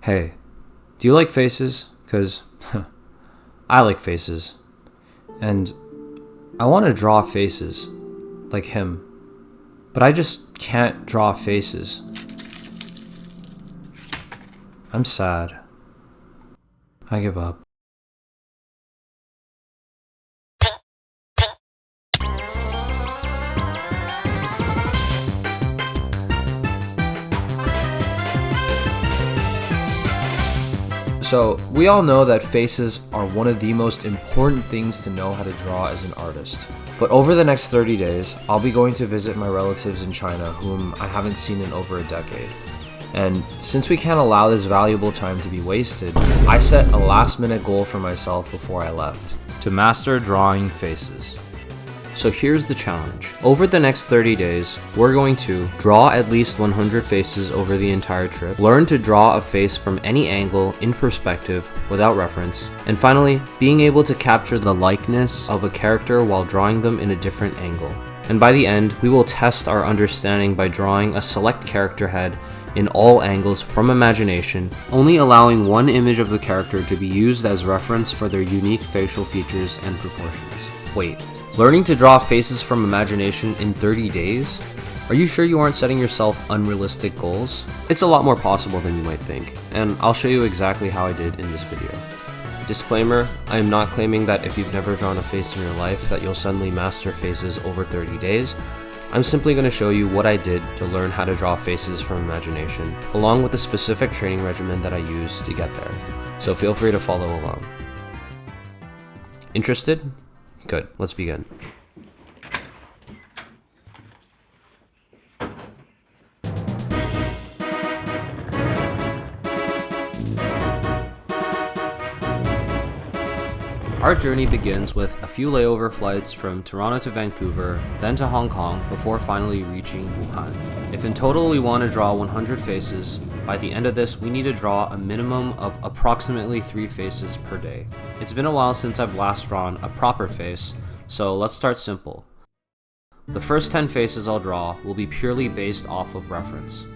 Hey, do you like faces? Because I like faces. And I want to draw faces like him. But I just can't draw faces. I'm sad. I give up. So, we all know that faces are one of the most important things to know how to draw as an artist. But over the next 30 days, I'll be going to visit my relatives in China whom I haven't seen in over a decade. And since we can't allow this valuable time to be wasted, I set a last-minute goal for myself before I left: to master drawing faces. So here's the challenge. Over the next 30 days, we're going to draw at least 100 faces over the entire trip, learn to draw a face from any angle in perspective without reference, and finally, being able to capture the likeness of a character while drawing them in a different angle. And by the end, we will test our understanding by drawing a select character head in all angles from imagination, only allowing one image of the character to be used as reference for their unique facial features and proportions. Wait. Learning to draw faces from imagination in 30 days? Are you sure you aren't setting yourself unrealistic goals? It's a lot more possible than you might think, and I'll show you exactly how I did in this video. Disclaimer, I am not claiming that if you've never drawn a face in your life that you'll suddenly master faces over 30 days. I'm simply going to show you what I did to learn how to draw faces from imagination, along with the specific training regimen that I used to get there. So feel free to follow along. Interested? Good, let's begin. Our journey begins with a few layover flights from Toronto to Vancouver, then to Hong Kong, before finally reaching Wuhan. If in total we want to draw 100 faces, by the end of this we need to draw a minimum of approximately 3 faces per day. It's been a while since I've last drawn a proper face, so let's start simple. The first 10 faces I'll draw will be purely based off of reference.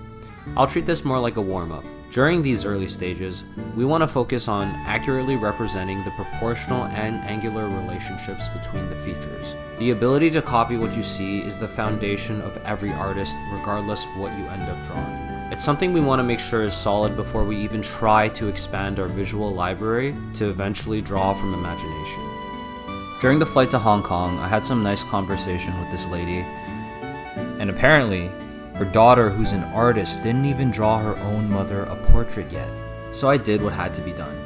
I'll treat this more like a warm-up. During these early stages, we want to focus on accurately representing the proportional and angular relationships between the features. The ability to copy what you see is the foundation of every artist, regardless of what you end up drawing. It's something we want to make sure is solid before we even try to expand our visual library to eventually draw from imagination. During the flight to Hong Kong, I had some nice conversation with this lady, and apparently, her daughter, who's an artist, didn't even draw her own mother a portrait yet. So I did what had to be done.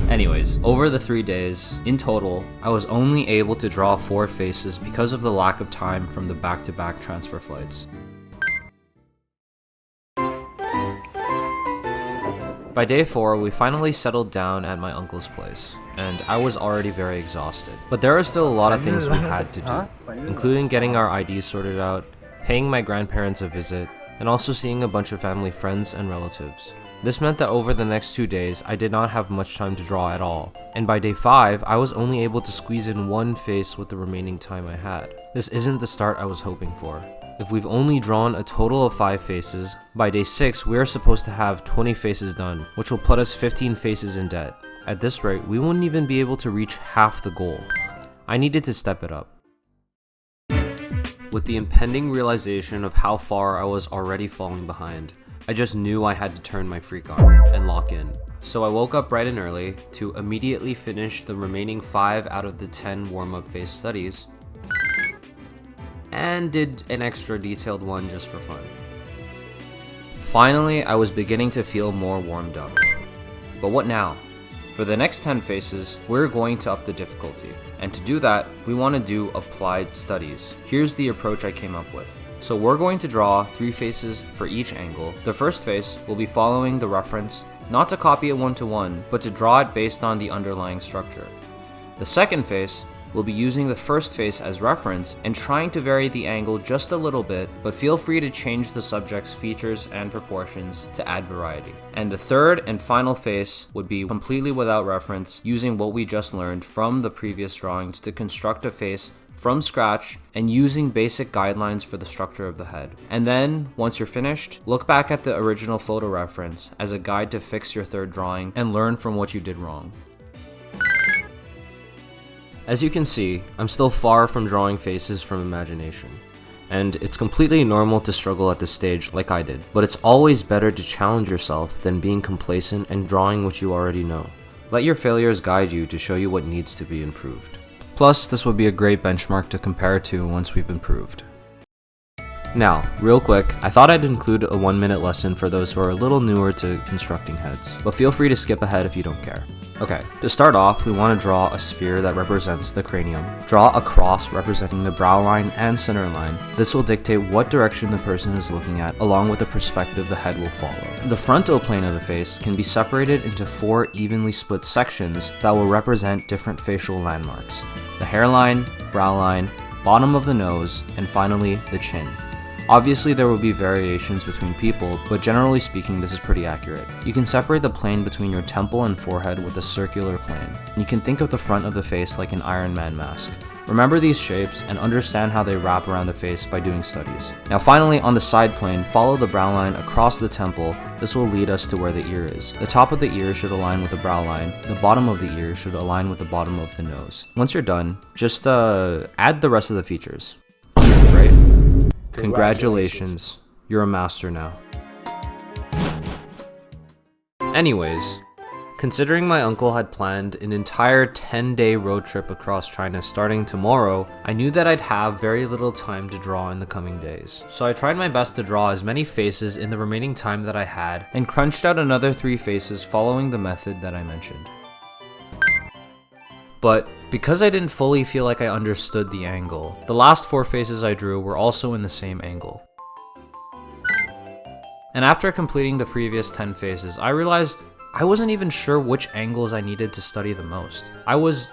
Anyways, over the 3 days, in total, I was only able to draw 4 faces because of the lack of time from the back-to-back transfer flights. By day 4, we finally settled down at my uncle's place, and I was already very exhausted. But there are still a lot of things we had to do, including getting our IDs sorted out, paying my grandparents a visit, and also seeing a bunch of family friends and relatives. This meant that over the next 2 days, I did not have much time to draw at all, and by day 5, I was only able to squeeze in 1 face with the remaining time I had. This isn't the start I was hoping for. If we've only drawn a total of 5 faces, by day 6 we are supposed to have 20 faces done, which will put us 15 faces in debt. At this rate, we wouldn't even be able to reach half the goal. I needed to step it up. With the impending realization of how far I was already falling behind, I just knew I had to turn my freak on and lock in. So I woke up bright and early to immediately finish the remaining 5 out of the 10 warm-up face studies, and did an extra detailed one just for fun. Finally, I was beginning to feel more warmed up. But what now? For the next 10 faces, we're going to up the difficulty. And to do that, we want to do applied studies. Here's the approach I came up with. So we're going to draw 3 faces for each angle. The first face will be following the reference, not to copy it one-to-one, but to draw it based on the underlying structure. The second face will be using the first face as reference and trying to vary the angle just a little bit, but feel free to change the subject's features and proportions to add variety. And the third and final face would be completely without reference, using what we just learned from the previous drawings to construct a face from scratch and using basic guidelines for the structure of the head. And then, once you're finished, look back at the original photo reference as a guide to fix your third drawing and learn from what you did wrong. As you can see, I'm still far from drawing faces from imagination. And it's completely normal to struggle at this stage like I did, but it's always better to challenge yourself than being complacent and drawing what you already know. Let your failures guide you to show you what needs to be improved. Plus, this would be a great benchmark to compare to once we've improved. Now, real quick, I thought I'd include a 1-minute lesson for those who are a little newer to constructing heads, but feel free to skip ahead if you don't care. Okay, to start off, we want to draw a sphere that represents the cranium. Draw a cross representing the brow line and center line. This will dictate what direction the person is looking at, along with the perspective the head will follow. The frontal plane of the face can be separated into 4 evenly split sections that will represent different facial landmarks: the hairline, brow line, bottom of the nose, and finally, the chin. Obviously, there will be variations between people, but generally speaking, this is pretty accurate. You can separate the plane between your temple and forehead with a circular plane. You can think of the front of the face like an Iron Man mask. Remember these shapes and understand how they wrap around the face by doing studies. Now finally, on the side plane, follow the brow line across the temple. This will lead us to where the ear is. The top of the ear should align with the brow line. The bottom of the ear should align with the bottom of the nose. Once you're done, just add the rest of the features. Easy, right? Congratulations, you're a master now. Anyways, considering my uncle had planned an entire 10-day road trip across China starting tomorrow, I knew that I'd have very little time to draw in the coming days. So I tried my best to draw as many faces in the remaining time that I had and crunched out another 3 faces following the method that I mentioned. But because I didn't fully feel like I understood the angle, the last 4 faces I drew were also in the same angle. And after completing the previous 10 faces, I realized I wasn't even sure which angles I needed to study the most. I was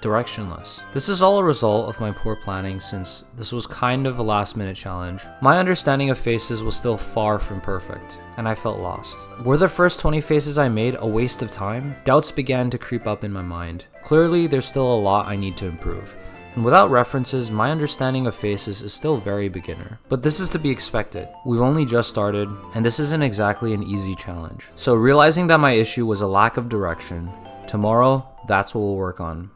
directionless. This is all a result of my poor planning, since this was kind of a last-minute challenge. My understanding of faces was still far from perfect, and I felt lost. Were the first 20 faces I made a waste of time? Doubts began to creep up in my mind. Clearly, there's still a lot I need to improve. And without references, my understanding of faces is still very beginner. But this is to be expected. We've only just started, and this isn't exactly an easy challenge. So realizing that my issue was a lack of direction, tomorrow, that's what we'll work on.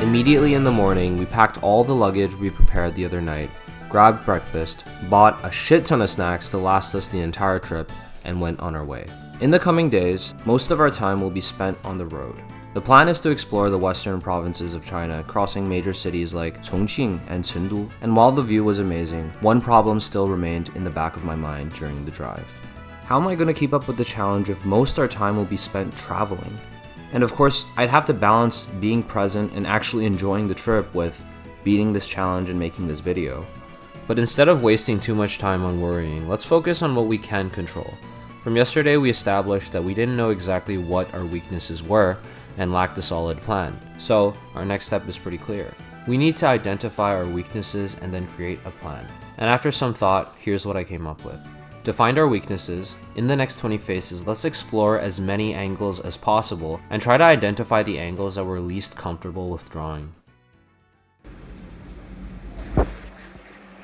Immediately in the morning, we packed all the luggage we prepared the other night, grabbed breakfast, bought a shit ton of snacks to last us the entire trip, and went on our way. In the coming days, most of our time will be spent on the road. The plan is to explore the western provinces of China, crossing major cities like Chongqing and Chengdu, and while the view was amazing, one problem still remained in the back of my mind during the drive. How am I going to keep up with the challenge if most our time will be spent traveling? And of course, I'd have to balance being present and actually enjoying the trip with beating this challenge and making this video. But instead of wasting too much time on worrying, let's focus on what we can control. From yesterday, we established that we didn't know exactly what our weaknesses were and lacked a solid plan. So our next step is pretty clear. We need to identify our weaknesses and then create a plan. And after some thought, here's what I came up with. To find our weaknesses, in the next 20 faces, let's explore as many angles as possible and try to identify the angles that we're least comfortable with drawing.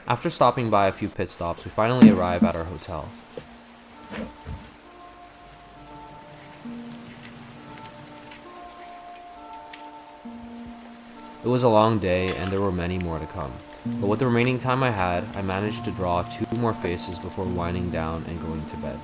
After stopping by a few pit stops, we finally arrive at our hotel. It was a long day and there were many more to come. But with the remaining time I had, I managed to draw 2 more faces before winding down and going to bed.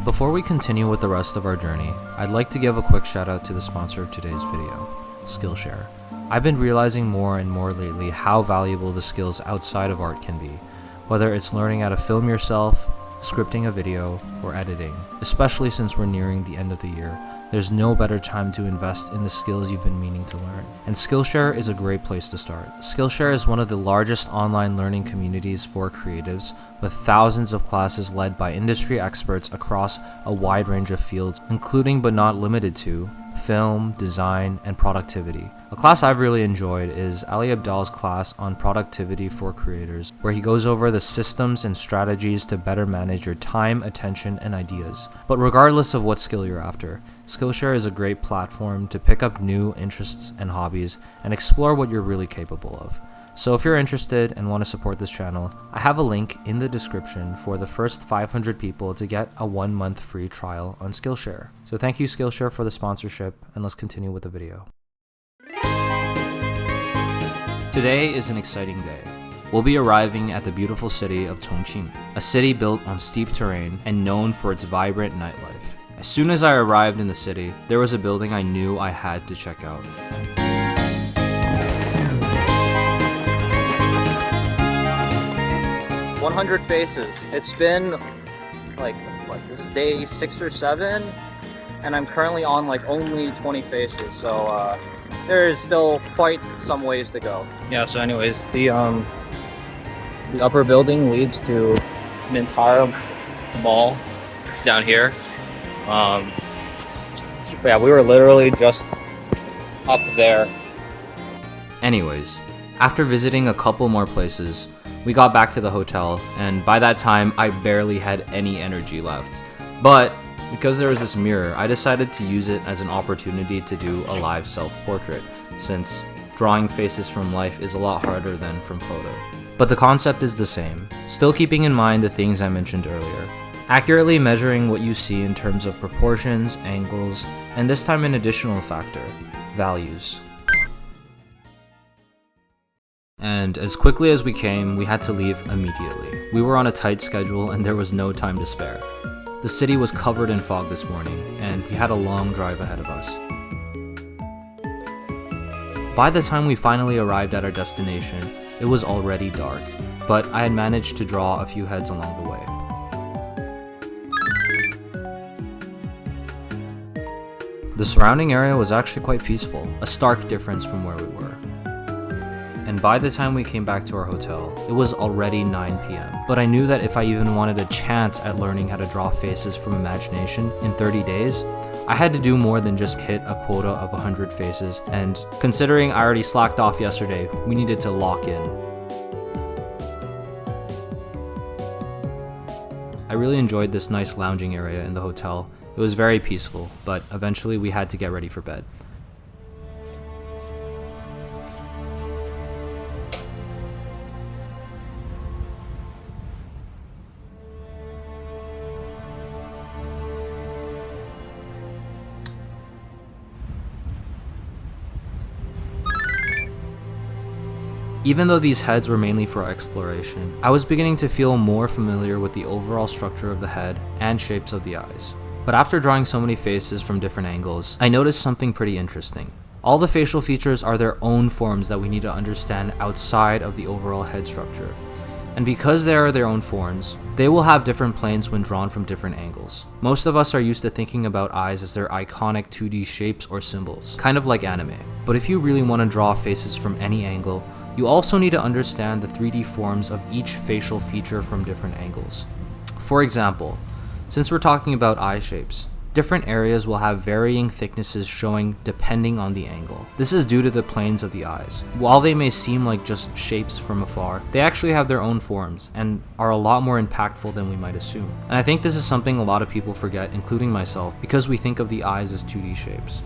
Before we continue with the rest of our journey, I'd like to give a quick shout out to the sponsor of today's video, Skillshare. I've been realizing more and more lately how valuable the skills outside of art can be, whether it's learning how to film yourself, scripting a video, or editing. Especially since we're nearing the end of the year, there's no better time to invest in the skills you've been meaning to learn. And Skillshare is a great place to start. Skillshare is one of the largest online learning communities for creatives, with thousands of classes led by industry experts across a wide range of fields, including but not limited to film, design, and productivity. A class I've really enjoyed is Ali Abdal's class on productivity for creators, where he goes over the systems and strategies to better manage your time, attention, and ideas. But regardless of what skill you're after, Skillshare is a great platform to pick up new interests and hobbies and explore what you're really capable of. So if you're interested and want to support this channel, I have a link in the description for the first 500 people to get a 1-month free trial on Skillshare. So thank you Skillshare for the sponsorship, and let's continue with the video. Today is an exciting day. We'll be arriving at the beautiful city of Chongqing, a city built on steep terrain and known for its vibrant nightlife. As soon as I arrived in the city, there was a building I knew I had to check out. "100 faces. It's been like, this is day 6 or 7, and I'm currently on like only 20 faces, so there is still quite some ways to go." Yeah, so anyways, the upper building leads to an entire mall down here. But yeah, we were literally just up there. Anyways, after visiting a couple more places, we got back to the hotel, and by that time, I barely had any energy left. But because there was this mirror, I decided to use it as an opportunity to do a live self-portrait, since drawing faces from life is a lot harder than from photo. But the concept is the same, still keeping in mind the things I mentioned earlier. Accurately measuring what you see in terms of proportions, angles, and this time an additional factor, values. And as quickly as we came, we had to leave immediately. We were on a tight schedule and there was no time to spare. The city was covered in fog this morning, and we had a long drive ahead of us. By the time we finally arrived at our destination, it was already dark, but I had managed to draw a few heads along the way. The surrounding area was actually quite peaceful, a stark difference from where we were. And by the time we came back to our hotel, it was already 9 p.m. But I knew that if I even wanted a chance at learning how to draw faces from imagination in 30 days, I had to do more than just hit a quota of 100 faces, and considering I already slacked off yesterday, we needed to lock in. I really enjoyed this nice lounging area in the hotel. It was very peaceful, but eventually we had to get ready for bed. Even though these heads were mainly for exploration, I was beginning to feel more familiar with the overall structure of the head and shapes of the eyes. But after drawing so many faces from different angles, I noticed something pretty interesting. All the facial features are their own forms that we need to understand outside of the overall head structure. And because they are their own forms, they will have different planes when drawn from different angles. Most of us are used to thinking about eyes as their iconic 2D shapes or symbols, kind of like anime. But if you really want to draw faces from any angle, you also need to understand the 3D forms of each facial feature from different angles. For example, since we're talking about eye shapes, different areas will have varying thicknesses showing depending on the angle. This is due to the planes of the eyes. While they may seem like just shapes from afar, they actually have their own forms and are a lot more impactful than we might assume. And I think this is something a lot of people forget, including myself, because we think of the eyes as 2D shapes.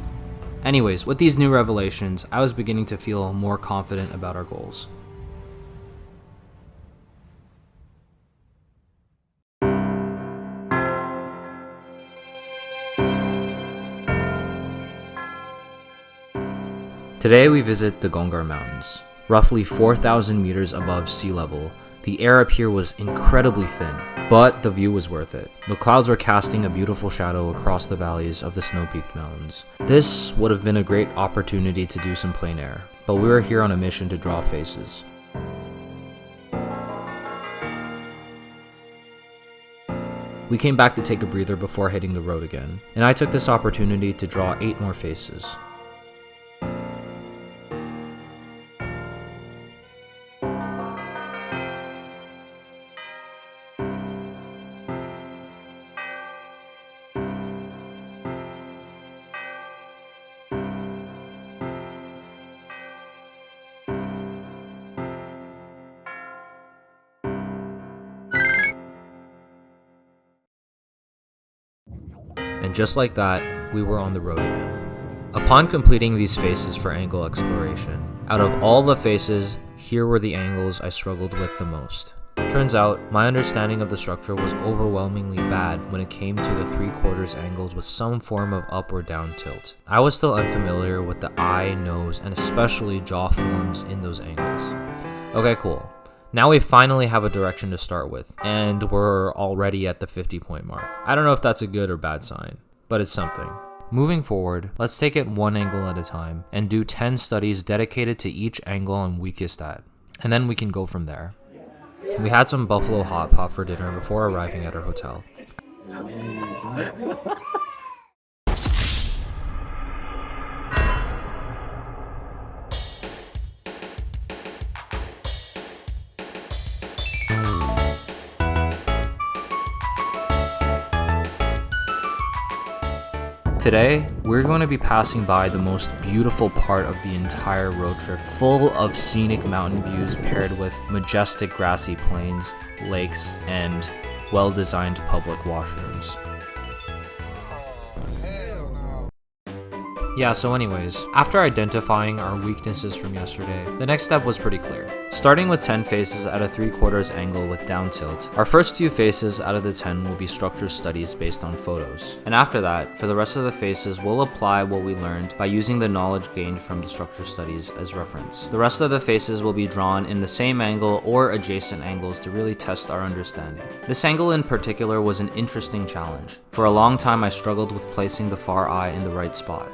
Anyways, with these new revelations, I was beginning to feel more confident about our goals. Today we visit the Gongar Mountains. Roughly 4,000 meters above sea level, the air up here was incredibly thin, but the view was worth it. The clouds were casting a beautiful shadow across the valleys of the snow-peaked mountains. This would have been a great opportunity to do some plein air, but we were here on a mission to draw faces. We came back to take a breather before hitting the road again, and I took this opportunity to draw 8 more faces. And just like that, we were on the road again. Upon completing these faces for angle exploration, out of all the faces, here were the angles I struggled with the most. Turns out, my understanding of the structure was overwhelmingly bad when it came to the 3/4 angles with some form of up or down tilt. I was still unfamiliar with the eye, nose, and especially jaw forms in those angles. Okay, cool. Now we finally have a direction to start with, and we're already at the 50-point mark. I don't know if that's a good or bad sign, but it's something. Moving forward, let's take it one angle at a time and do 10 studies dedicated to each angle I'm weakest at, and then we can go from there. We had some buffalo hot pot for dinner before arriving at our hotel. Today, we're going to be passing by the most beautiful part of the entire road trip, full of scenic mountain views paired with majestic grassy plains, lakes, and well-designed public washrooms. Yeah, so anyways, after identifying our weaknesses from yesterday, the next step was pretty clear. Starting with 10 faces at a 3/4 angle with down tilt, our first few faces out of the 10 will be structure studies based on photos. And after that, for the rest of the faces, we'll apply what we learned by using the knowledge gained from the structure studies as reference. The rest of the faces will be drawn in the same angle or adjacent angles to really test our understanding. This angle in particular was an interesting challenge. For a long time, I struggled with placing the far eye in the right spot.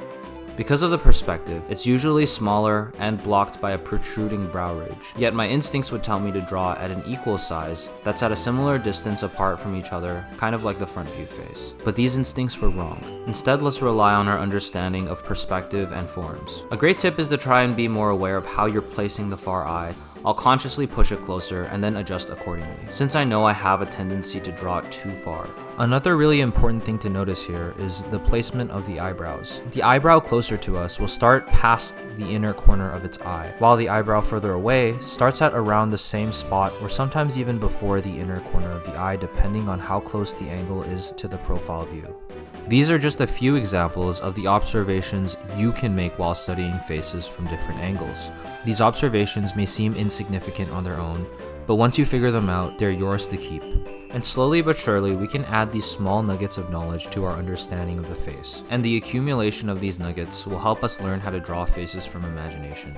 Because of the perspective, it's usually smaller and blocked by a protruding brow ridge. Yet my instincts would tell me to draw at an equal size that's at a similar distance apart from each other, kind of like the front view face. But these instincts were wrong. Instead, let's rely on our understanding of perspective and forms. A great tip is to try and be more aware of how you're placing the far eye. I'll consciously push it closer and then adjust accordingly, since I know I have a tendency to draw it too far. Another really important thing to notice here is the placement of the eyebrows. The eyebrow closer to us will start past the inner corner of its eye, while the eyebrow further away starts at around the same spot or sometimes even before the inner corner of the eye, depending on how close the angle is to the profile view. These are just a few examples of the observations you can make while studying faces from different angles. These observations may seem insignificant on their own, but once you figure them out, they're yours to keep. And slowly but surely, we can add these small nuggets of knowledge to our understanding of the face. And the accumulation of these nuggets will help us learn how to draw faces from imagination.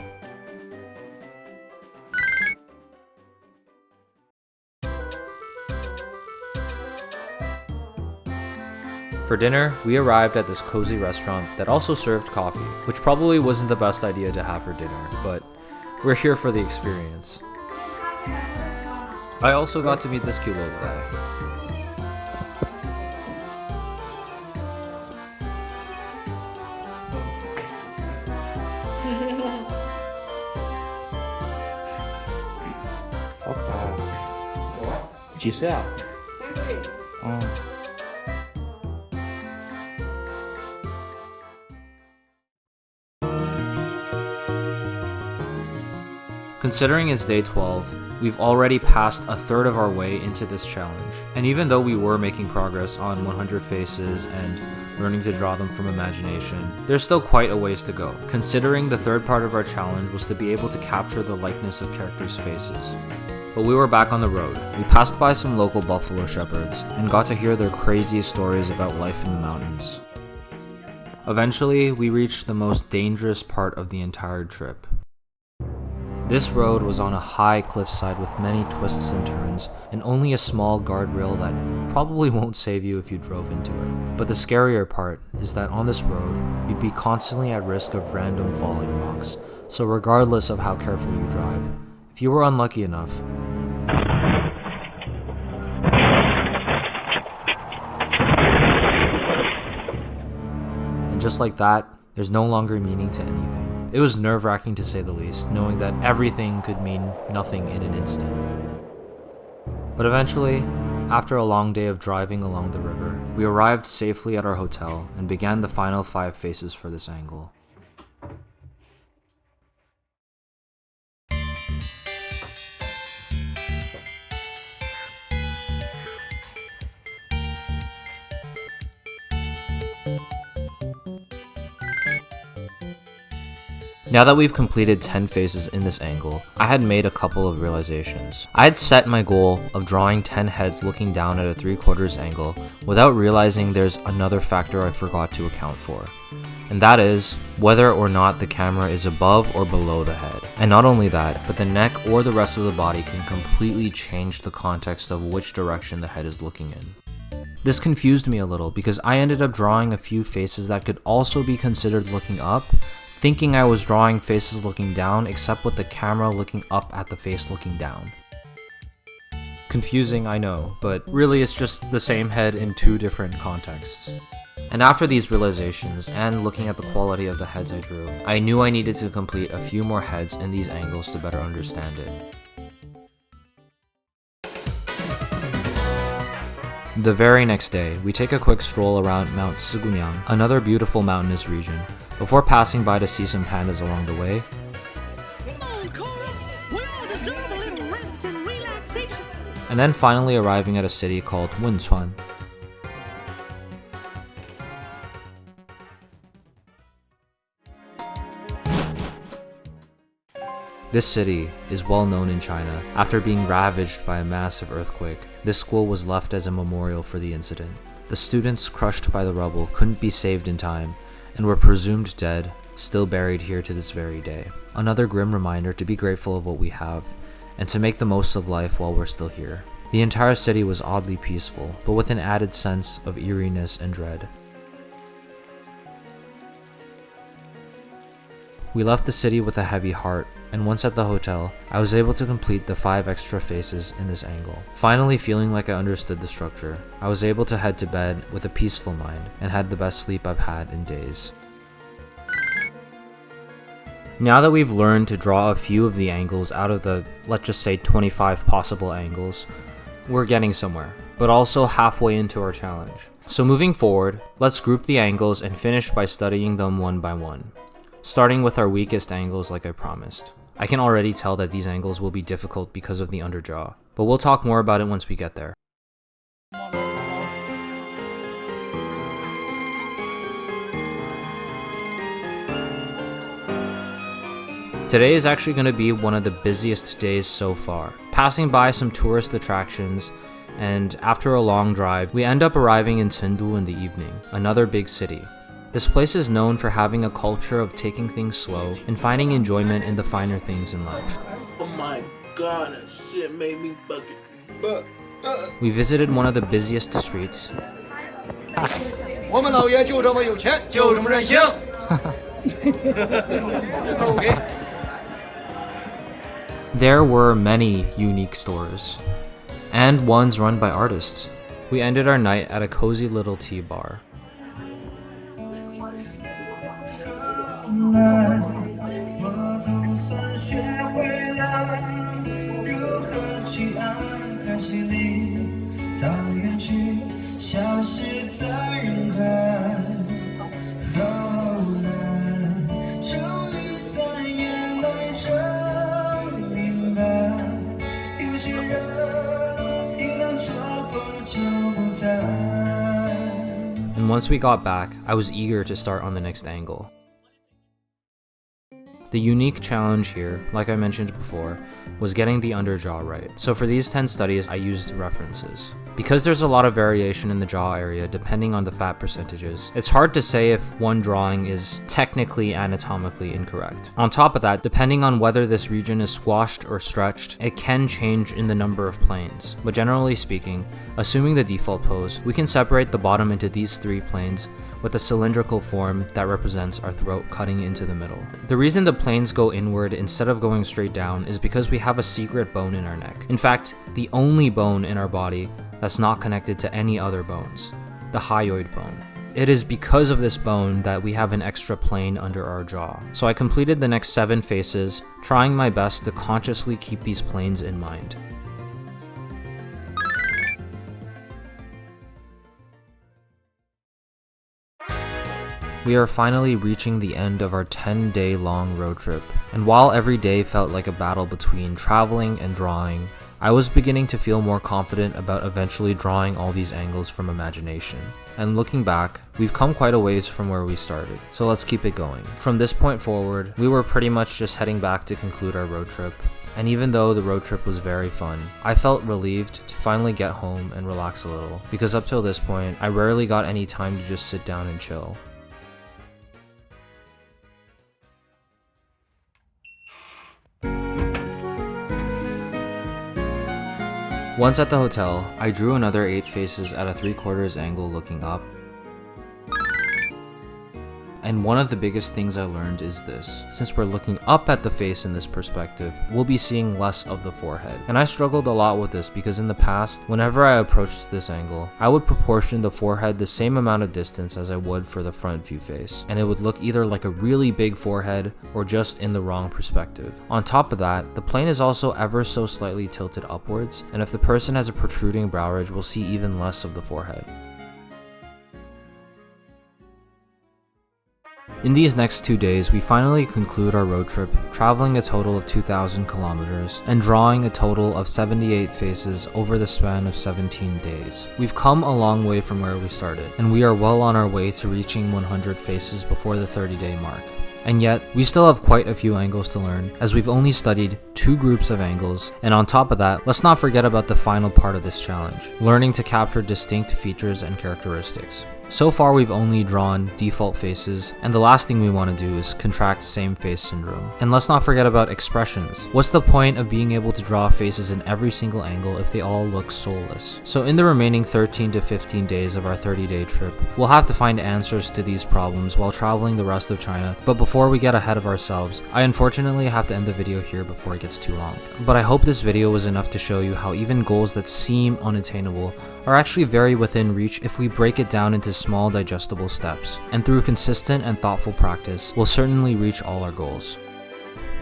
For dinner, we arrived at this cozy restaurant that also served coffee, which probably wasn't the best idea to have for dinner, but we're here for the experience. I also got to meet this cute little guy. 어, 几岁啊？哦。 Considering it's day 12, we've already passed a third of our way into this challenge. And even though we were making progress on 100 faces and learning to draw them from imagination, there's still quite a ways to go, considering the third part of our challenge was to be able to capture the likeness of characters' faces. But we were back on the road. We passed by some local buffalo shepherds and got to hear their crazy stories about life in the mountains. Eventually, we reached the most dangerous part of the entire trip. This road was on a high cliffside with many twists and turns, and only a small guardrail that probably won't save you if you drove into it. But the scarier part is that on this road, you'd be constantly at risk of random falling rocks, so regardless of how careful you drive, if you were unlucky enough, and just like that, there's no longer meaning to anything. It was nerve-wracking to say the least, knowing that everything could mean nothing in an instant. But eventually, after a long day of driving along the river, we arrived safely at our hotel and began the final 5 faces for this angle. Now that we've completed 10 faces in this angle, I had made a couple of realizations. I had set my goal of drawing 10 heads looking down at a 3/4 angle without realizing there's another factor I forgot to account for. And that is whether or not the camera is above or below the head. And not only that, but the neck or the rest of the body can completely change the context of which direction the head is looking in. This confused me a little because I ended up drawing a few faces that could also be considered looking up, thinking I was drawing faces looking down except with the camera looking up at the face looking down. Confusing, I know, but really it's just the same head in two different contexts. And after these realizations, and looking at the quality of the heads I drew, I knew I needed to complete a few more heads in these angles to better understand it. The very next day, we take a quick stroll around Mount Sigunyang, another beautiful mountainous region, before passing by to see some pandas along the way. Come on, Cora! We all deserve a little rest and relaxation. And then finally arriving at a city called Wenchuan. This city is well known in China. After being ravaged by a massive earthquake, this school was left as a memorial for the incident. The students crushed by the rubble couldn't be saved in time and were presumed dead, still buried here to this very day. Another grim reminder to be grateful of what we have and to make the most of life while we're still here. The entire city was oddly peaceful, but with an added sense of eeriness and dread. We left the city with a heavy heart, and once at the hotel, I was able to complete the 5 extra faces in this angle. Finally feeling like I understood the structure, I was able to head to bed with a peaceful mind and had the best sleep I've had in days. Now that we've learned to draw a few of the angles out of the, let's just say 25 possible angles, we're getting somewhere, but also halfway into our challenge. So moving forward, let's group the angles and finish by studying them one by one. Starting with our weakest angles like I promised. I can already tell that these angles will be difficult because of the underjaw, but we'll talk more about it once we get there. Today is actually going to be one of the busiest days so far. Passing by some tourist attractions, and after a long drive, we end up arriving in Chengdu in the evening, another big city. This place is known for having a culture of taking things slow and finding enjoyment in the finer things in life. Oh my god, that shit made me fucking... We visited one of the busiest streets. There were many unique stores, and ones run by artists. We ended our night at a cozy little tea bar. And once we got back, I was eager to start on the next angle. The unique challenge here, like I mentioned before, was getting the underjaw right. So for these 10 studies, I used references. Because there's a lot of variation in the jaw area depending on the fat percentages, it's hard to say if one drawing is technically anatomically incorrect. On top of that, depending on whether this region is squashed or stretched, it can change in the number of planes. But generally speaking, assuming the default pose, we can separate the bottom into these 3 planes with a cylindrical form that represents our throat cutting into the middle. The reason the planes go inward instead of going straight down is because we have a secret bone in our neck. In fact, the only bone in our body that's not connected to any other bones, the hyoid bone. It is because of this bone that we have an extra plane under our jaw. So I completed the next 7 faces, trying my best to consciously keep these planes in mind. We are finally reaching the end of our 10-day long road trip, and while every day felt like a battle between traveling and drawing, I was beginning to feel more confident about eventually drawing all these angles from imagination. And looking back, we've come quite a ways from where we started, so let's keep it going. From this point forward, we were pretty much just heading back to conclude our road trip. And even though the road trip was very fun, I felt relieved to finally get home and relax a little, because up till this point, I rarely got any time to just sit down and chill. Once at the hotel, I drew another 8 faces at a 3/4 angle looking up. And one of the biggest things I learned is this: since we're looking up at the face in this perspective, we'll be seeing less of the forehead. And I struggled a lot with this because in the past, whenever I approached this angle, I would proportion the forehead the same amount of distance as I would for the front view face, and it would look either like a really big forehead or just in the wrong perspective. On top of that, the plane is also ever so slightly tilted upwards, and if the person has a protruding brow ridge, we'll see even less of the forehead. In these next 2 days, we finally conclude our road trip, traveling a total of 2,000 kilometers and drawing a total of 78 faces over the span of 17 days. We've come a long way from where we started, and we are well on our way to reaching 100 faces before the 30-day mark. And yet, we still have quite a few angles to learn, as we've only studied 2 groups of angles, and on top of that, let's not forget about the final part of this challenge, learning to capture distinct features and characteristics. So far we've only drawn default faces, and the last thing we want to do is contract same face syndrome. And let's not forget about expressions. What's the point of being able to draw faces in every single angle if they all look soulless? So in the remaining 13 to 15 days of our 30-day trip, we'll have to find answers to these problems while traveling the rest of China. But before we get ahead of ourselves, I unfortunately have to end the video here before it gets too long. But I hope this video was enough to show you how even goals that seem unattainable are actually very within reach if we break it down into small digestible steps, and through consistent and thoughtful practice, we'll certainly reach all our goals.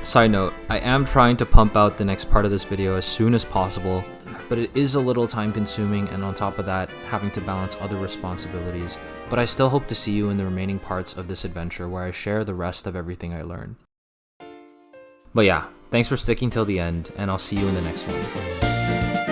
Side note, I am trying to pump out the next part of this video as soon as possible, but it is a little time consuming, and on top of that, having to balance other responsibilities, but I still hope to see you in the remaining parts of this adventure where I share the rest of everything I learned. But yeah, thanks for sticking till the end, and I'll see you in the next one.